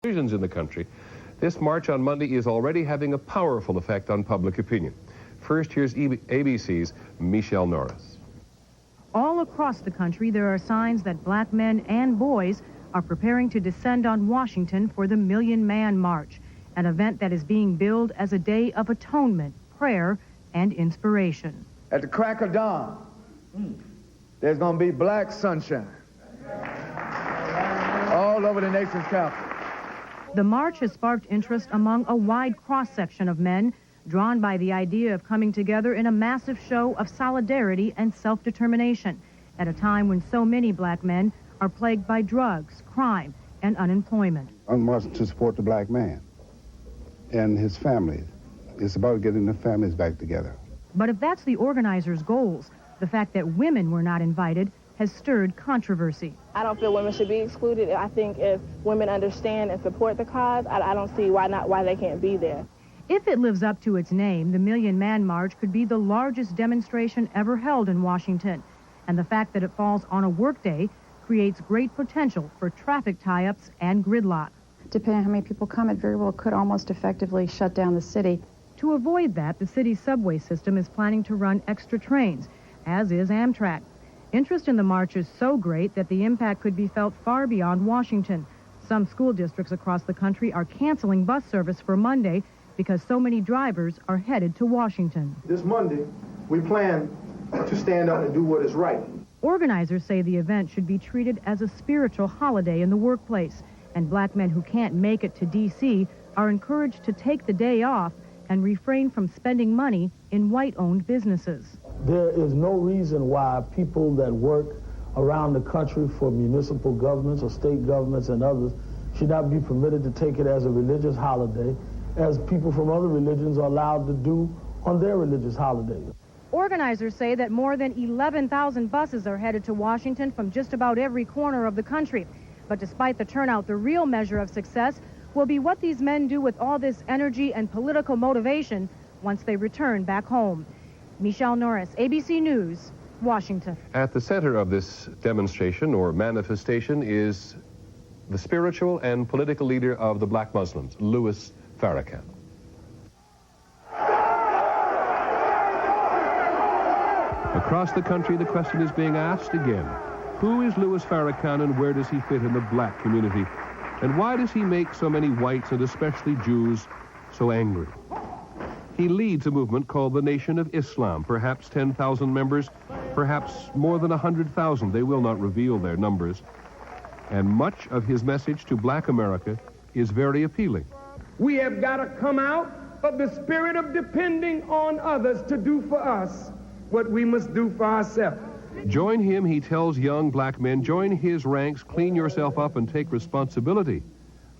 Decisions in the country. This march on Monday is already having a powerful effect on public opinion. First, here's ABC's Michelle Norris. All across the country, there are signs that black men and boys are preparing to descend on Washington for the Million Man March, an event that is being billed as a day of atonement, prayer, and inspiration. At the crack of dawn, there's going to be black sunshine all over the nation's capital. The march has sparked interest among a wide cross-section of men, drawn by the idea of coming together in a massive show of solidarity and self-determination at a time when so many black men are plagued by drugs, crime, and unemployment. I'm marching to support the black man and his family. It's about getting the families back together. But if that's the organizers' goals, the fact that women were not invited has stirred controversy. I don't feel women should be excluded. I think if women understand and support the cause, I don't see why they can't be there. If it lives up to its name, the Million Man March could be the largest demonstration ever held in Washington. And the fact that it falls on a workday creates great potential for traffic tie-ups and gridlock. Depending on how many people come, it very well could almost effectively shut down the city. To avoid that, the city's subway system is planning to run extra trains, as is Amtrak. Interest in the march is so great that the impact could be felt far beyond Washington. Some school districts across the country are canceling bus service for Monday because so many drivers are headed to Washington. This Monday, we plan to stand up and do what is right. Organizers say the event should be treated as a spiritual holiday in the workplace, and black men who can't make it to D.C. are encouraged to take the day off and refrain from spending money in white-owned businesses. There is no reason why people that work around the country for municipal governments or state governments and others should not be permitted to take it as a religious holiday, as people from other religions are allowed to do on their religious holidays. Organizers say that more than 11,000 buses are headed to Washington from just about every corner of the country. But despite the turnout, the real measure of success will be what these men do with all this energy and political motivation once they return back home. Michelle Norris, ABC News, Washington. At the center of this demonstration or manifestation is the spiritual and political leader of the black Muslims, Louis Farrakhan. Across the country, the question is being asked again. Who is Louis Farrakhan and where does he fit in the black community? And why does he make so many whites, and especially Jews, so angry? He leads a movement called the Nation of Islam, perhaps 10,000 members, perhaps more than 100,000. They will not reveal their numbers. And much of his message to black America is very appealing. We have got to come out of the spirit of depending on others to do for us what we must do for ourselves. Join him, he tells young black men, join his ranks, clean yourself up and take responsibility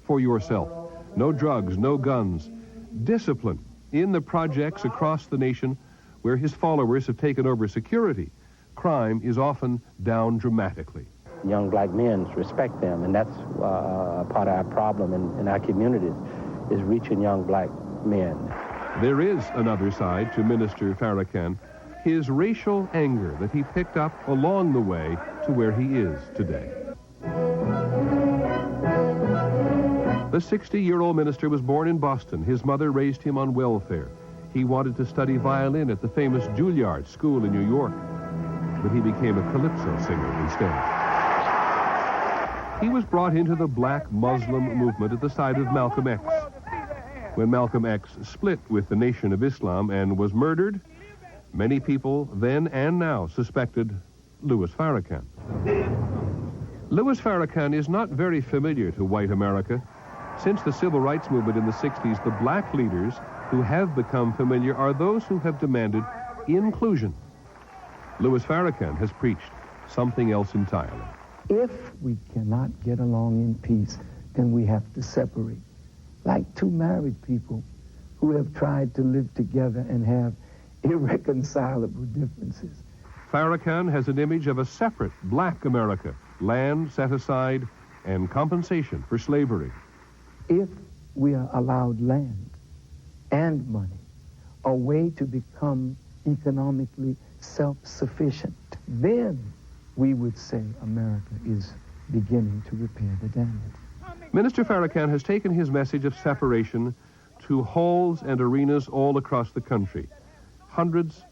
for yourself. No drugs, no guns. Discipline in the projects across the nation where his followers have taken over security. Crime is often down dramatically. Young black men respect them, and that's part of our problem in our communities, is reaching young black men. There is another side to Minister Farrakhan, his racial anger that he picked up along the way to where he is today. The 60-year-old minister was born in Boston. His mother raised him on welfare. He wanted to study violin at the famous Juilliard School in New York, but he became a calypso singer instead. He was brought into the black Muslim movement at the side of Malcolm X. When Malcolm X split with the Nation of Islam and was murdered, many people then and now suspected Louis Farrakhan. Louis Farrakhan is not very familiar to white America. Since the civil rights movement in the 60s, the black leaders who have become familiar are those who have demanded inclusion. Louis Farrakhan has preached something else entirely. If we cannot get along in peace, then we have to separate. Like two married people who have tried to live together and have irreconcilable differences. Farrakhan has an image of a separate black America, land set aside and compensation for slavery. If we are allowed land and money, a way to become economically self-sufficient, then we would say America is beginning to repair the damage. Minister Farrakhan has taken his message of separation to halls and arenas all across the country. Hundreds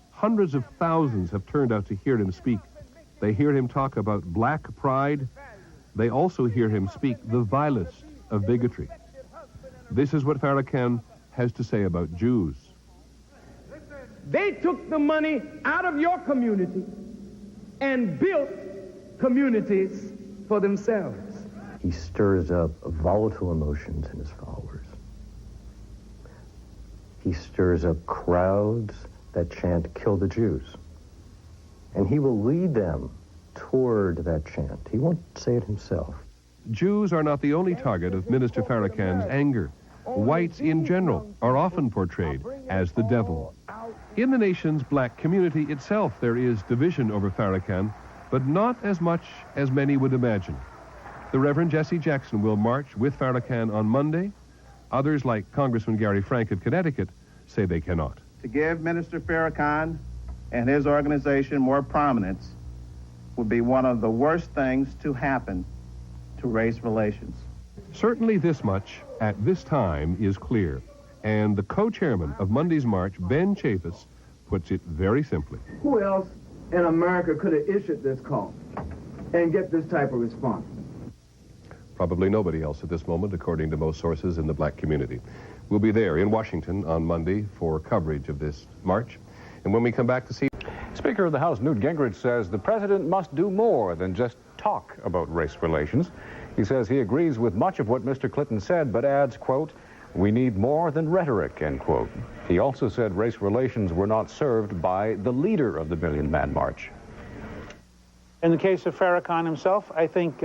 of thousands have turned out to hear him speak. They hear him talk about black pride. They also hear him speak the vilest of bigotry. This is what Farrakhan has to say about Jews. They took the money out of your community and built communities for themselves. He stirs up volatile emotions in his followers. He stirs up crowds that chant, "Kill the Jews." And he will lead them toward that chant. He won't say it himself. Jews are not the only target of Minister Farrakhan's anger. Whites in general are often portrayed as the devil. In the nation's black community itself, there is division over Farrakhan, but not as much as many would imagine. The Reverend Jesse Jackson will march with Farrakhan on Monday. Others, like Congressman Gary Frank of Connecticut, say they cannot. To give Minister Farrakhan and his organization more prominence would be one of the worst things to happen to race relations. Certainly this much, at this time, is clear. And the co-chairman of Monday's march, Ben Chaffetz, puts it very simply. Who else in America could have issued this call and get this type of response? Probably nobody else at this moment, according to most sources in the black community. We'll be there in Washington on Monday for coverage of this march. And when we come back to see... Speaker of the House Newt Gingrich says the president must do more than just talk about race relations. He says he agrees with much of what Mr. Clinton said, but adds, quote, "We need more than rhetoric," end quote. He also said race relations were not served by the leader of the Million Man March. In the case of Farrakhan himself, I think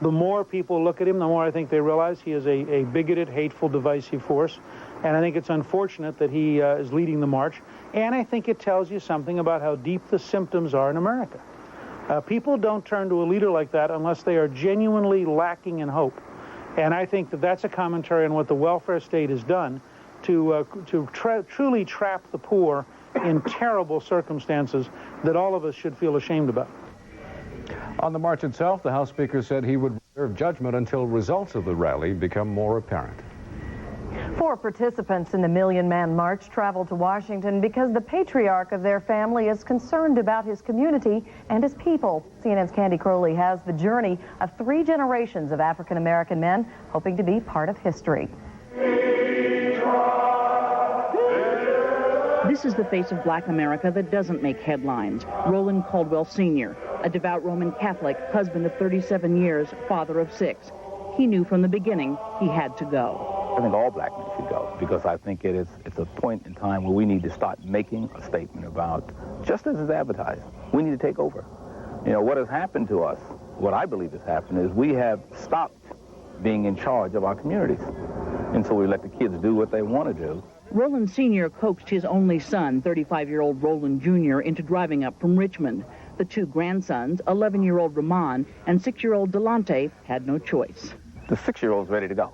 the more people look at him, the more I think they realize he is a bigoted, hateful, divisive force. And I think it's unfortunate that he is leading the march. And I think it tells you something about how deep the symptoms are in America. People don't turn to a leader like that unless they are genuinely lacking in hope. And I think that that's a commentary on what the welfare state has done to truly trap the poor in terrible circumstances that all of us should feel ashamed about. On the march itself, the House Speaker said he would reserve judgment until results of the rally become more apparent. 4 participants in the Million Man March traveled to Washington because the patriarch of their family is concerned about his community and his people. CNN's Candy Crowley has the journey of 3 generations of African-American men hoping to be part of history. This is the face of black America that doesn't make headlines. Roland Caldwell Sr., a devout Roman Catholic, husband of 37 years, father of 6. He knew from the beginning he had to go. I think all black men should go, because I think it's a point in time where we need to start making a statement about, just as is advertised, we need to take over. You know, what has happened to us, what I believe has happened, is we have stopped being in charge of our communities. And so we let the kids do what they want to do. Roland Sr. coaxed his only son, 35-year-old Roland Jr., into driving up from Richmond. The 2 grandsons, 11-year-old Ramon and 6-year-old Delonte, had no choice. The 6-year-old's ready to go,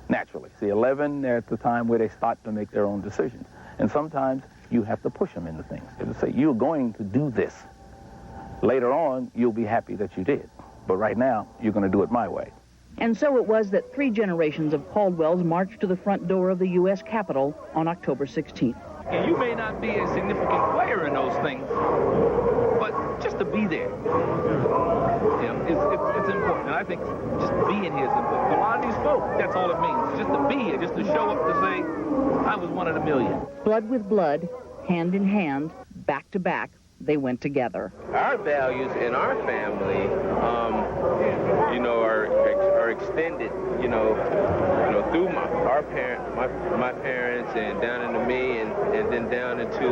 naturally. See, 11, they're at the time where they start to make their own decisions. And sometimes you have to push them into things. You have to say, you're going to do this. Later on, you'll be happy that you did. But right now, you're going to do it my way. And so it was that 3 generations of Caldwells marched to the front door of the U.S. Capitol on October 16th. And you may not be a significant player in those things, but just to be there, it's important. And I think just being here is important. A lot of these folk, that's all it means, just to be here, just to show up to say, I was one of the million. Blood with blood, hand in hand, back to back, they went together. Our values in our family, are extended, through my parents and down into me and then down into to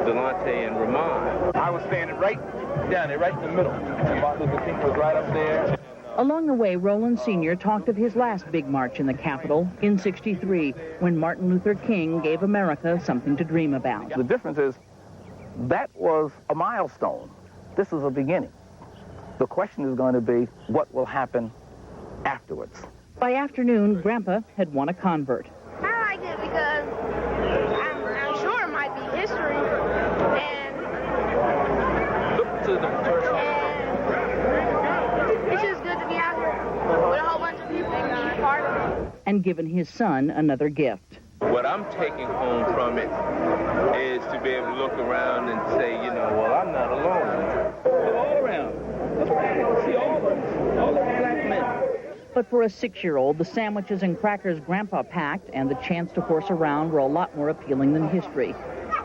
Delonte and Ramon. I was standing right down there, right in the middle. Martin Luther King was right up there. Along the way, Roland Sr. talked of his last big march in the Capitol in '63, when Martin Luther King gave America something to dream about. The difference is that was a milestone. This is a beginning. The question is going to be, what will happen afterwards? By afternoon, Grandpa had won a convert. I like it because I'm sure it might be history, and look to the church. It's just good to be and given his son another gift. What I'm taking home from it is to be able to look around and say, you know, well, I'm not alone. Look all around. Look around. See all the black men. But for a 6-year-old, the sandwiches and crackers Grandpa packed and the chance to horse around were a lot more appealing than history.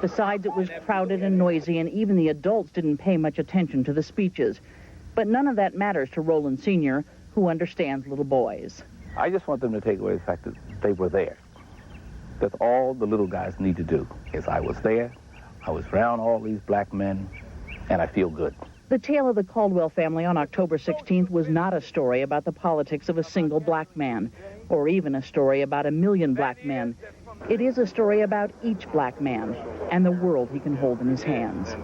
Besides, it was crowded and noisy, and even the adults didn't pay much attention to the speeches. But none of that matters to Roland Sr., who understands little boys. I just want them to take away the fact that they were there. That's all the little guys need to do, is I was there, I was around all these black men, and I feel good. The tale of the Caldwell family on October 16th was not a story about the politics of a single black man, or even a story about 1 million black men. It is a story about each black man and the world he can hold in his hands.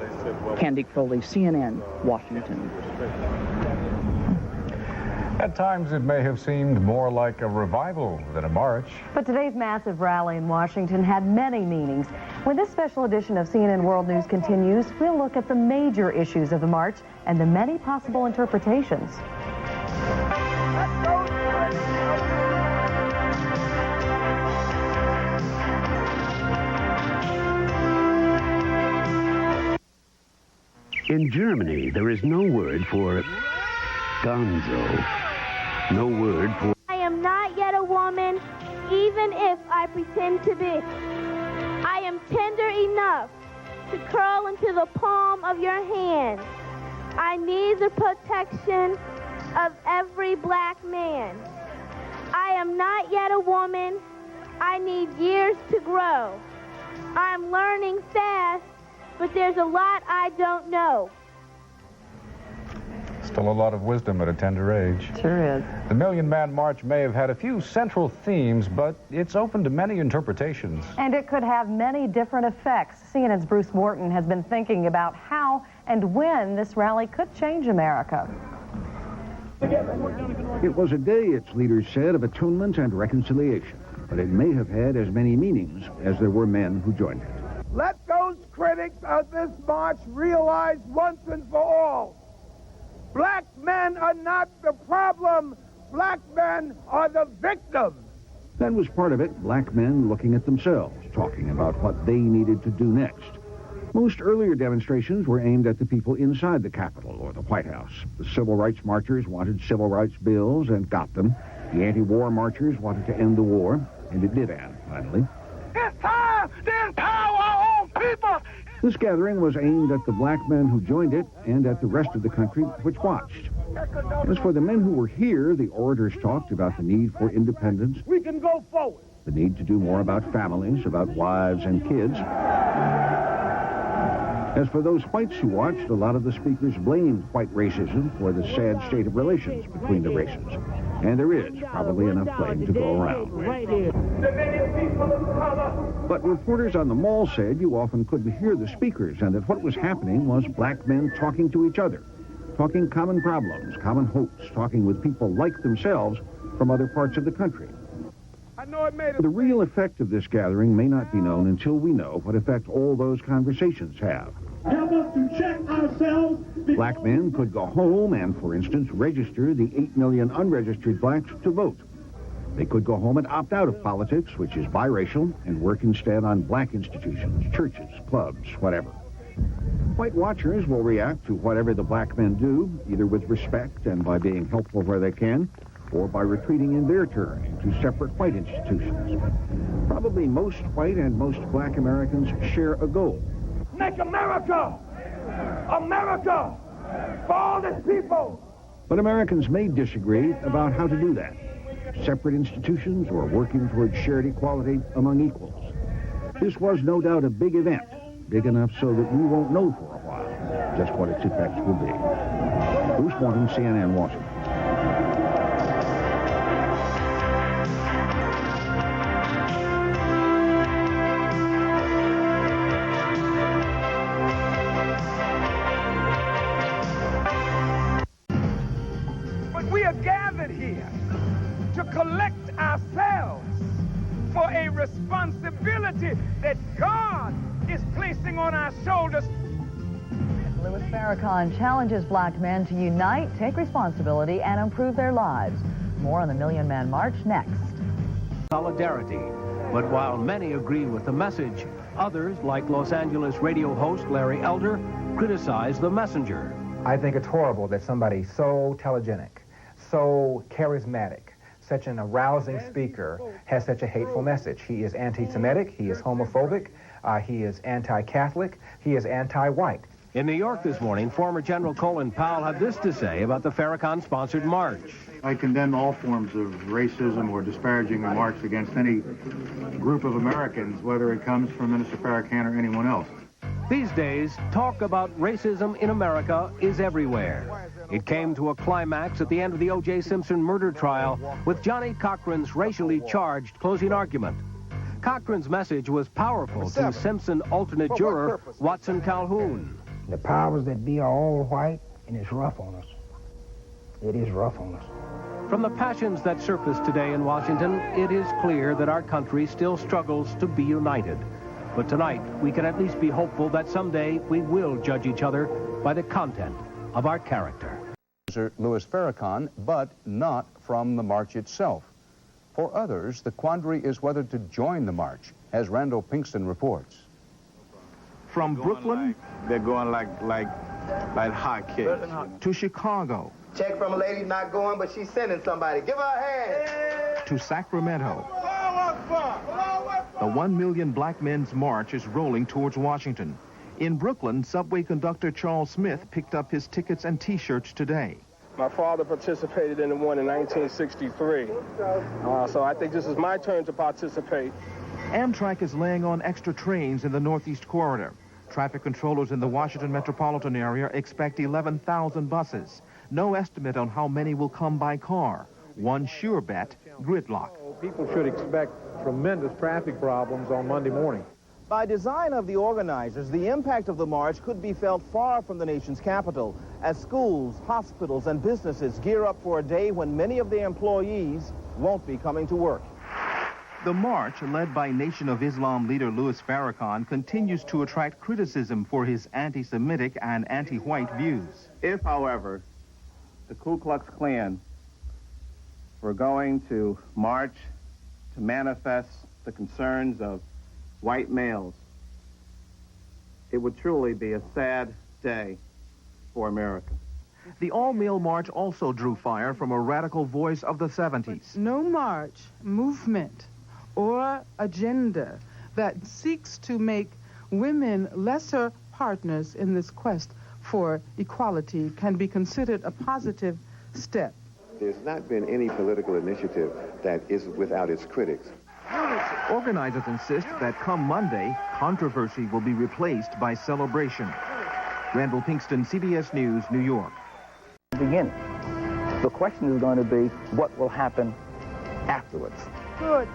Candy Crowley, CNN, Washington. At times, it may have seemed more like a revival than a march. But today's massive rally in Washington had many meanings. When this special edition of CNN World News continues, we'll look at the major issues of the march and the many possible interpretations. In Germany, there is no word for gonzo. No word for... I am not yet a woman, even if I pretend to be. I am tender enough to curl into the palm of your hand. I need the protection of every black man. I am not yet a woman. I need years to grow. I'm learning fast, but there's a lot I don't know. Still a lot of wisdom at a tender age. Sure is. The Million Man March may have had a few central themes, but it's open to many interpretations. And it could have many different effects. CNN's Bruce Morton has been thinking about how and when this rally could change America. It was a day, its leaders said, of atonement and reconciliation, but it may have had as many meanings as there were men who joined it. Let those critics of this march realize once and for all, black men are not the problem. Black men are the victim. That was part of it, black men looking at themselves, talking about what they needed to do next. Most earlier demonstrations were aimed at the people inside the Capitol or the White House. The civil rights marchers wanted civil rights bills and got them. The anti-war marchers wanted to end the war, and it did end, finally. It's time to empower our own people. This gathering was aimed at the black men who joined it and at the rest of the country which watched. As for the men who were here, the orators talked about the need for independence. We can go forward. The need to do more about families, about wives and kids. As for those whites who watched, a lot of the speakers blamed white racism for the sad state of relations between the races. And there is probably enough blame to go around. But reporters on the mall said you often couldn't hear the speakers and that what was happening was black men talking to each other, talking common problems, common hopes, talking with people like themselves from other parts of the country. The real effect of this gathering may not be known until we know what effect all those conversations have. Help us to check ourselves. Black men could go home and, for instance, register the 8 million unregistered blacks to vote. They could go home and opt out of politics, which is biracial, and work instead on black institutions, churches, clubs, whatever. White watchers will react to whatever the black men do, either with respect and by being helpful where they can, or by retreating in their turn into separate white institutions. Probably most white and most black Americans share a goal. Make America! America! For all its people! But Americans may disagree about how to do that. Separate institutions or working towards shared equality among equals. This was no doubt a big event, big enough so that we won't know for a while just what its effects will be. Bruce Morton, CNN, Washington. We are gathered here to collect ourselves for a responsibility that God is placing on our shoulders. Louis Farrakhan challenges black men to unite, take responsibility, and improve their lives. More on the Million Man March next. solidarity. But while many agree with the message, others, like Los Angeles radio host Larry Elder, criticize the messenger. I think it's horrible that somebody so telegenic, so charismatic, such an arousing speaker has such a hateful message. He is anti-Semitic, he is homophobic, he is anti-Catholic, he is anti-white. In New York this morning, former General Colin Powell had this to say about the Farrakhan-sponsored march. I condemn all forms of racism or disparaging remarks against any group of Americans, whether it comes from Minister Farrakhan or anyone else. These days, talk about racism in America is everywhere. It came to a climax at the end of the O.J. Simpson murder trial with Johnny Cochran's racially charged closing argument. Cochran's message was powerful to Simpson alternate juror Watson Calhoun. The powers that be are all white, and it's rough on us. It is rough on us. From the passions that surface today in Washington, it is clear that our country still struggles to be united. But tonight, we can at least be hopeful that someday we will judge each other by the content of our character. Louis Farrakhan, but not from the march itself. For others, the quandary is whether to join the march, as Randall Pinkston reports. From Brooklyn, They're going like hotcakes. to Chicago, Check from a lady not going, but she's sending somebody. Give her a hand. to Sacramento. The 1 Million Black Men's March is rolling towards Washington. In Brooklyn, subway conductor Charles Smith picked up his tickets and T-shirts today. My father participated in the one in 1963, so I think this is my turn to participate. Amtrak is laying on extra trains in the Northeast Corridor. Traffic controllers in the Washington metropolitan area expect 11,000 buses. No estimate on how many will come by car. One sure bet, gridlock. People should expect tremendous traffic problems on Monday morning. By design of the organizers, the impact of the march could be felt far from the nation's capital, as schools, hospitals, and businesses gear up for a day when many of their employees won't be coming to work. The march, led by Nation of Islam leader Louis Farrakhan, continues to attract criticism for his anti-Semitic and anti-white views. If, however, the Ku Klux Klan were going to march to manifest the concerns of white males, it would truly be a sad day for America. The all-male march also drew fire from a radical voice of the 70s. No march, movement, or agenda that seeks to make women lesser partners in this quest for equality can be considered a positive step. There's not been any political initiative that is without its critics. Organizers insist that come Monday, controversy will be replaced by celebration. Randall Pinkston, CBS News, New York. Beginning. The question is going to be what will happen afterwards. Good.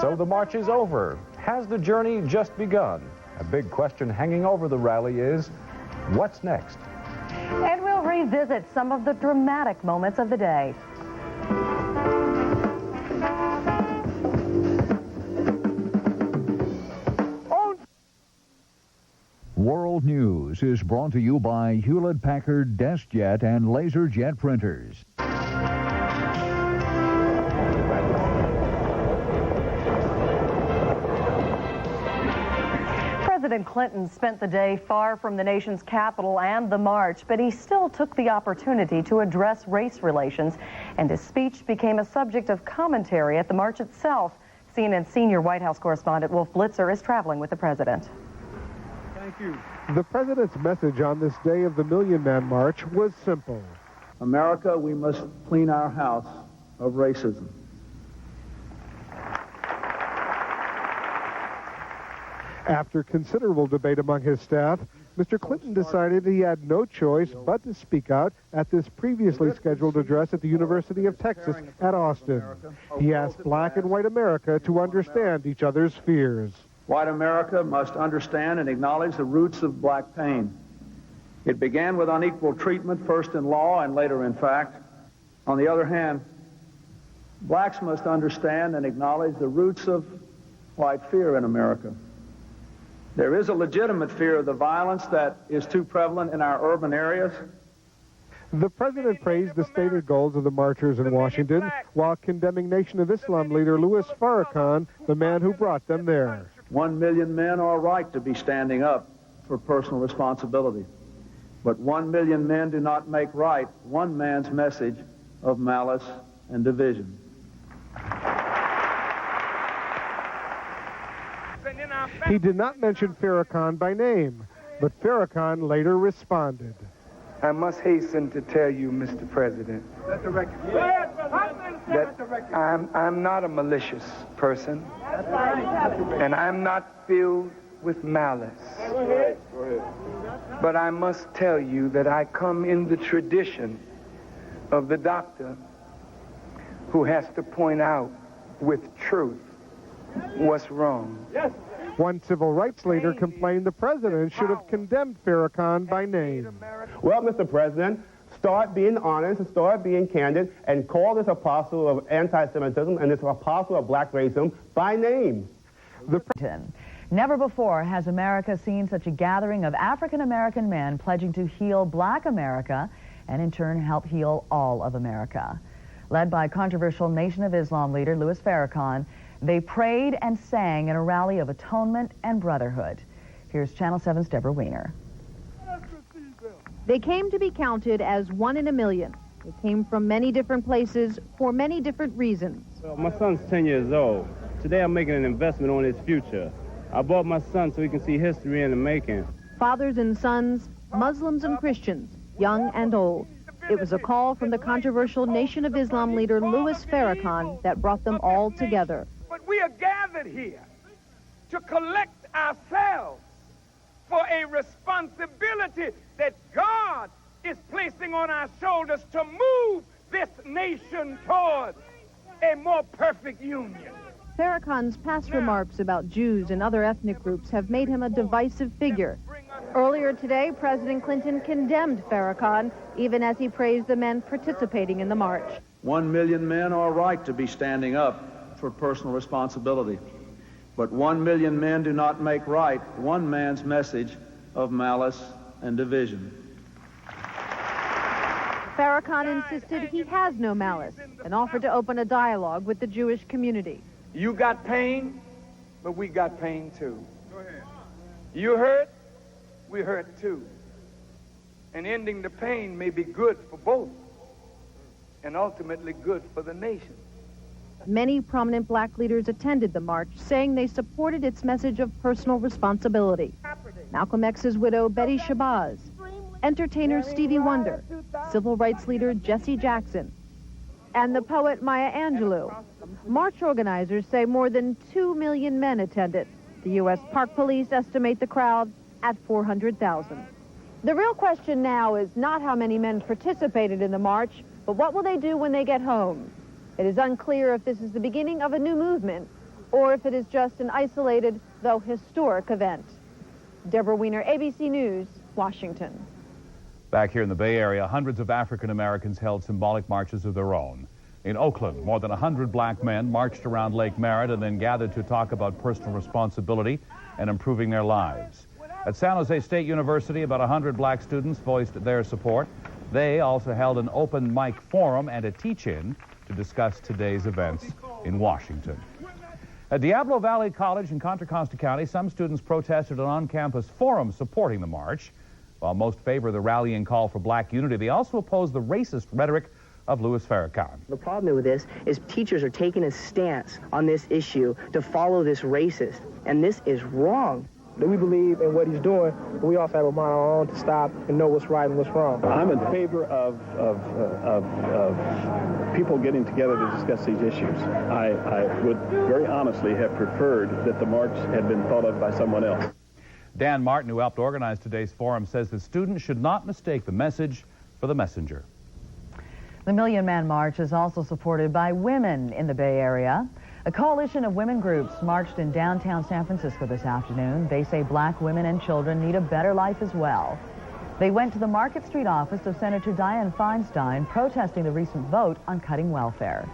So the march is over. Has the journey just begun? A big question hanging over the rally is, what's next? And we'll revisit some of the dramatic moments of the day. World News is brought to you by Hewlett-Packard DeskJet and LaserJet printers. President Clinton spent the day far from the nation's capital and the march, but he still took the opportunity to address race relations, and his speech became a subject of commentary at the march itself. CNN senior White House correspondent Wolf Blitzer is traveling with the president. Thank you. The president's message on this day of the Million Man March was simple. America, we must clean our house of racism. After considerable debate among his staff, Mr. Clinton decided he had no choice but to speak out at this previously scheduled address at the University of Texas at Austin. He asked black and white America to understand each other's fears. White America must understand and acknowledge the roots of black pain. It began with unequal treatment, first in law and later in fact. On the other hand, blacks must understand and acknowledge the roots of white fear in America. There is a legitimate fear of the violence that is too prevalent in our urban areas. The president praised the stated goals of the marchers in Washington while condemning Nation of Islam leader Louis Farrakhan, the man who brought them there. 1 million men are right to be standing up for personal responsibility. But 1 million men do not make right one man's message of malice and division. He did not mention Farrakhan by name, but Farrakhan later responded. I must hasten to tell you, Mr. President, that I'm not a malicious person, and I'm not filled with malice. But I must tell you that I come in the tradition of the doctor who has to point out with truth what's wrong. One civil rights leader complained the president should have condemned Farrakhan by name. Well, Mr. President, start being honest and start being candid and call this apostle of anti-Semitism and this apostle of black racism by name. Never before has America seen such a gathering of African-American men pledging to heal black America and in turn help heal all of America. Led by controversial Nation of Islam leader Louis Farrakhan, they prayed and sang in a rally of atonement and brotherhood. Here's Channel 7's Deborah Weiner. They came to be counted as 1 in a million. They came from many different places for many different reasons. Well, my son's 10 years old. Today I'm making an investment on his future. I bought my son so he can see history in the making. Fathers and sons, Muslims and Christians, young and old. It was a call from the controversial Nation of Islam leader Louis Farrakhan that brought them all together. But we are gathered here to collect ourselves for a responsibility that God is placing on our shoulders to move this nation toward a more perfect union. Farrakhan's past remarks about Jews and other ethnic groups have made him a divisive figure. Earlier today, President Clinton condemned Farrakhan, even as he praised the men participating in the march. 1 million men are right to be standing up for personal responsibility. But 1 million men do not make right one man's message of malice and division. Farrakhan insisted he has no malice and offered to open a dialogue with the Jewish community. You got pain, but we got pain too. You hurt, we hurt too. And ending the pain may be good for both and ultimately good for the nation. Many prominent black leaders attended the march, saying they supported its message of personal responsibility. Malcolm X's widow, Betty Shabazz, entertainer Stevie Wonder, civil rights leader Jesse Jackson, and the poet Maya Angelou. March organizers say more than 2 million men attended. The U.S. Park Police estimate the crowd at 400,000. The real question now is not how many men participated in the march, but what will they do when they get home? It is unclear if this is the beginning of a new movement or if it is just an isolated, though historic, event. Deborah Weiner, ABC News, Washington. Back here in the Bay Area, hundreds of African Americans held symbolic marches of their own. In Oakland, more than 100 black men marched around Lake Merritt and then gathered to talk about personal responsibility and improving their lives. At San Jose State University, about 100 black students voiced their support. They also held an open mic forum and a teach-in to discuss today's events in Washington. At Diablo Valley College in Contra Costa County, some students protested an on-campus forum supporting the march. While most favor the rallying call for black unity, they also oppose the racist rhetoric of Louis Farrakhan. The problem with this is teachers are taking a stance on this issue to follow this racist, and this is wrong. We believe in what he's doing, but we also have a mind of our own to stop and know what's right and what's wrong. I'm in favor of people getting together to discuss these issues. I would very honestly have preferred that the march had been thought of by someone else. Dan Martin, who helped organize today's forum, says that students should not mistake the message for the messenger. The Million Man March is also supported by women in the Bay Area. A coalition of women groups marched in downtown San Francisco this afternoon. They say black women and children need a better life as well. They went to the Market Street office of Senator Dianne Feinstein protesting the recent vote on cutting welfare.